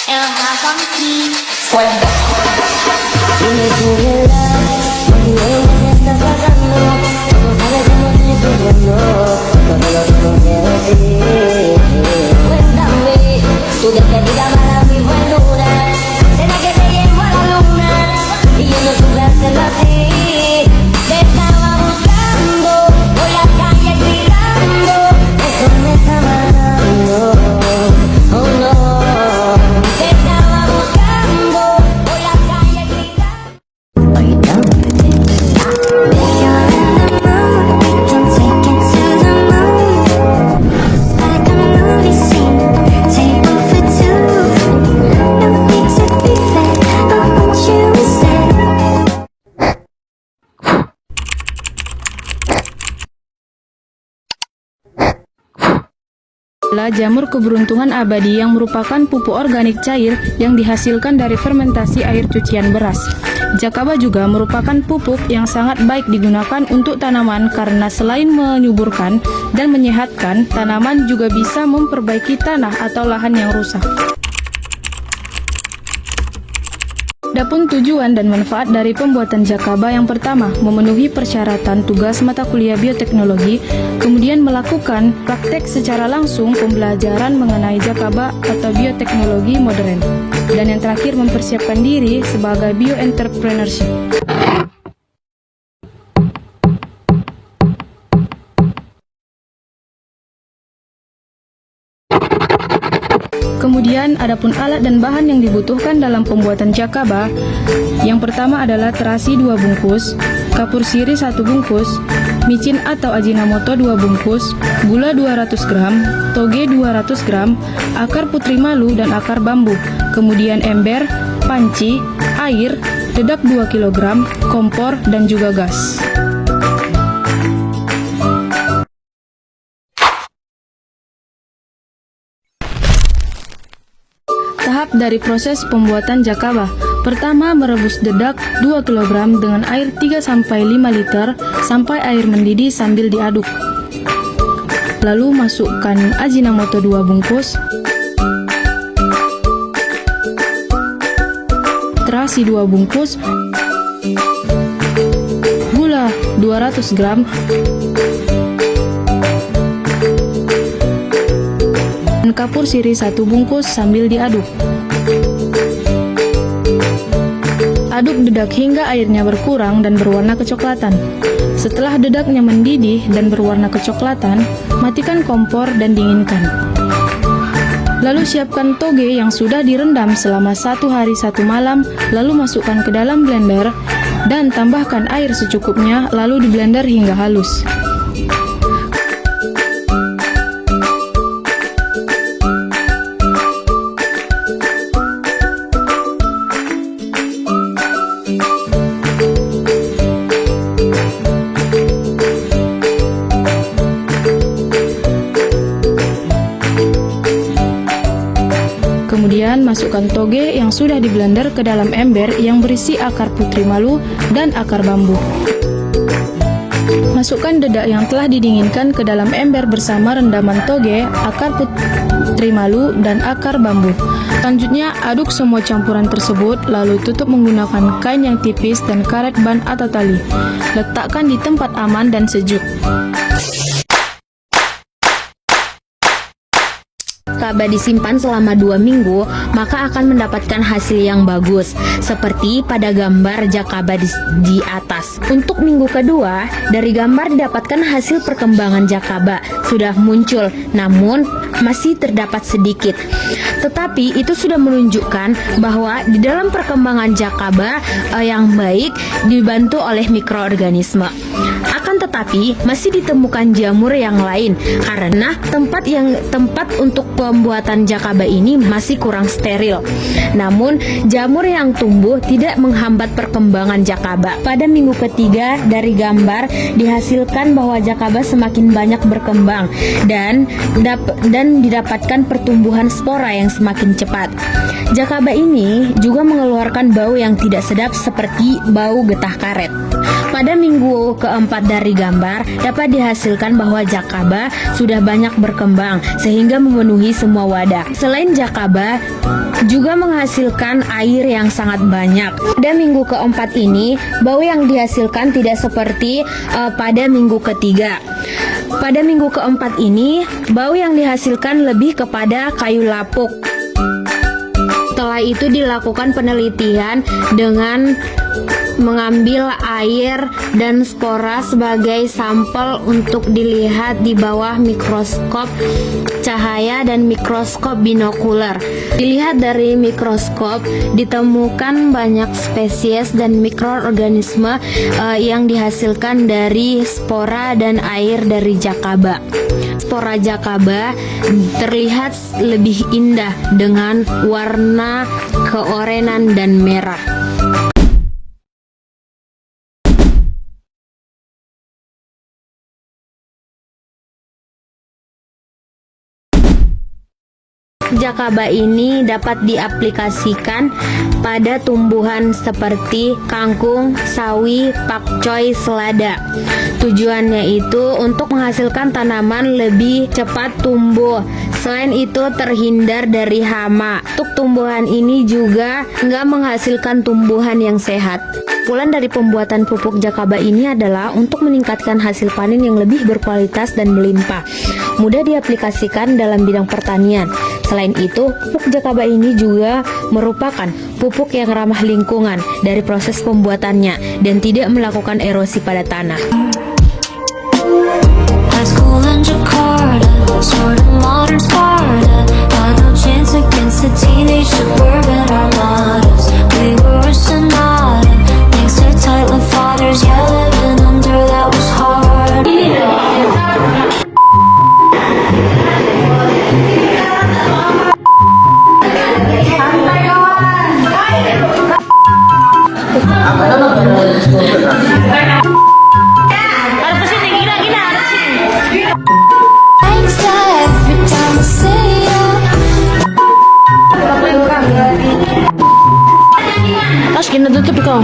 Elha Funky. Dime tú, verdad, porque ella me está pasando. No sabes cómo estoy sufriendo, todo lo tengo que decir. Cuéntame, tu despedida para mí fue dura. Será que te llevo a la luna y yo no supe hacerlo así. Te estaba buscando por la calle gritando, eso me está matando. Oh no. Te estaba buscando por la calle gritando. Are you down with it? You're in the mood, we can take it to the moon. Like a movie scene, table for two. No need to be fair, I want you instead. Adalah jamur keberuntungan abadi yang merupakan pupuk organik cair yang dihasilkan dari fermentasi air cucian beras. Jakaba juga merupakan pupuk yang sangat baik digunakan untuk tanaman karena selain menyuburkan dan menyehatkan, tanaman juga bisa memperbaiki tanah atau lahan yang rusak. Adapun tujuan dan manfaat dari pembuatan jakaba yang pertama, memenuhi persyaratan tugas mata kuliah bioteknologi, kemudian melakukan praktek secara langsung pembelajaran mengenai jakaba atau bioteknologi modern, dan yang terakhir mempersiapkan diri sebagai bioentrepreneurship. Kemudian, adapun alat dan bahan yang dibutuhkan dalam pembuatan jakaba. Yang pertama adalah terasi 2 bungkus, kapur siri 1 bungkus, micin atau ajinomoto 2 bungkus, gula 200 gram, toge 200 gram, akar putri malu dan akar bambu, kemudian ember, panci, air, dedak 2 kg, kompor, dan juga gas. Tahap dari proses pembuatan jakaba. Pertama, merebus dedak 2 kg dengan air 3-5 liter sampai air mendidih sambil diaduk. Lalu masukkan ajinomoto 2 bungkus, terasi 2 bungkus, gula 200 gram, dan kapur siri 1 bungkus sambil diaduk. Aduk dedak hingga airnya berkurang dan berwarna kecoklatan. Setelah dedaknya mendidih dan berwarna kecoklatan, matikan kompor dan dinginkan. Lalu siapkan toge yang sudah direndam selama 1 hari 1 malam, lalu masukkan ke dalam blender dan tambahkan air secukupnya, lalu di blender hingga halus. Kemudian masukkan toge yang sudah di blender ke dalam ember yang berisi akar putri malu dan akar bambu. Masukkan dedak yang telah didinginkan ke dalam ember bersama rendaman toge, akar putri malu, dan akar bambu. Selanjutnya, aduk semua campuran tersebut, lalu tutup menggunakan kain yang tipis dan karet ban atau tali. Letakkan di tempat aman dan sejuk. Jakaba disimpan selama 2 minggu, maka akan mendapatkan hasil yang bagus, seperti pada gambar jakaba di atas. Untuk minggu kedua, dari gambar didapatkan hasil perkembangan jakaba sudah muncul, namun masih terdapat sedikit. Tetapi itu sudah menunjukkan bahwa di dalam perkembangan jakaba yang baik dibantu oleh mikroorganisme. Akan tetapi masih ditemukan jamur yang lain karena tempat untuk pembuatan jakaba ini masih kurang steril. Namun jamur yang tumbuh tidak menghambat perkembangan jakaba. Pada minggu ketiga dari gambar dihasilkan bahwa jakaba semakin banyak berkembang dan didapatkan pertumbuhan spora yang semakin cepat. Jakaba ini juga mengeluarkan bau yang tidak sedap seperti bau getah karet. Pada minggu keempat dari gambar dapat dihasilkan bahwa jakaba sudah banyak berkembang sehingga memenuhi semua wadah. Selain jakaba juga menghasilkan air yang sangat banyak. Pada minggu keempat ini, bau yang dihasilkan tidak seperti pada minggu ketiga. Pada minggu keempat ini, bau yang dihasilkan lebih kepada kayu lapuk. Setelah itu dilakukan penelitian dengan mengambil air dan spora sebagai sampel untuk dilihat di bawah mikroskop cahaya dan mikroskop binokular. Dilihat dari mikroskop, ditemukan banyak spesies dan mikroorganisme yang dihasilkan dari spora dan air dari jakaba. Spora jakaba terlihat lebih indah dengan warna keorenan dan merah. Jakaba ini dapat diaplikasikan pada tumbuhan seperti kangkung, sawi, pakcoy, selada. Tujuannya itu untuk menghasilkan tanaman lebih cepat tumbuh. Selain itu terhindar dari hama. Untuk tumbuhan ini juga nggak menghasilkan tumbuhan yang sehat. Kesimpulan dari pembuatan pupuk jakaba ini adalah untuk meningkatkan hasil panen yang lebih berkualitas dan melimpah. Mudah diaplikasikan dalam bidang pertanian. Selain itu, pupuk jakaba ini juga merupakan pupuk yang ramah lingkungan dari proses pembuatannya dan tidak melakukan erosi pada tanah. High school in Jakarta, sort of modern Sparta. Had no chance against the teenage suburban armadas. We were a sonata, thanks to tight love fathers. Yeah, living under that was hard. Thanks to every time I see you. Terus kita tutup kau.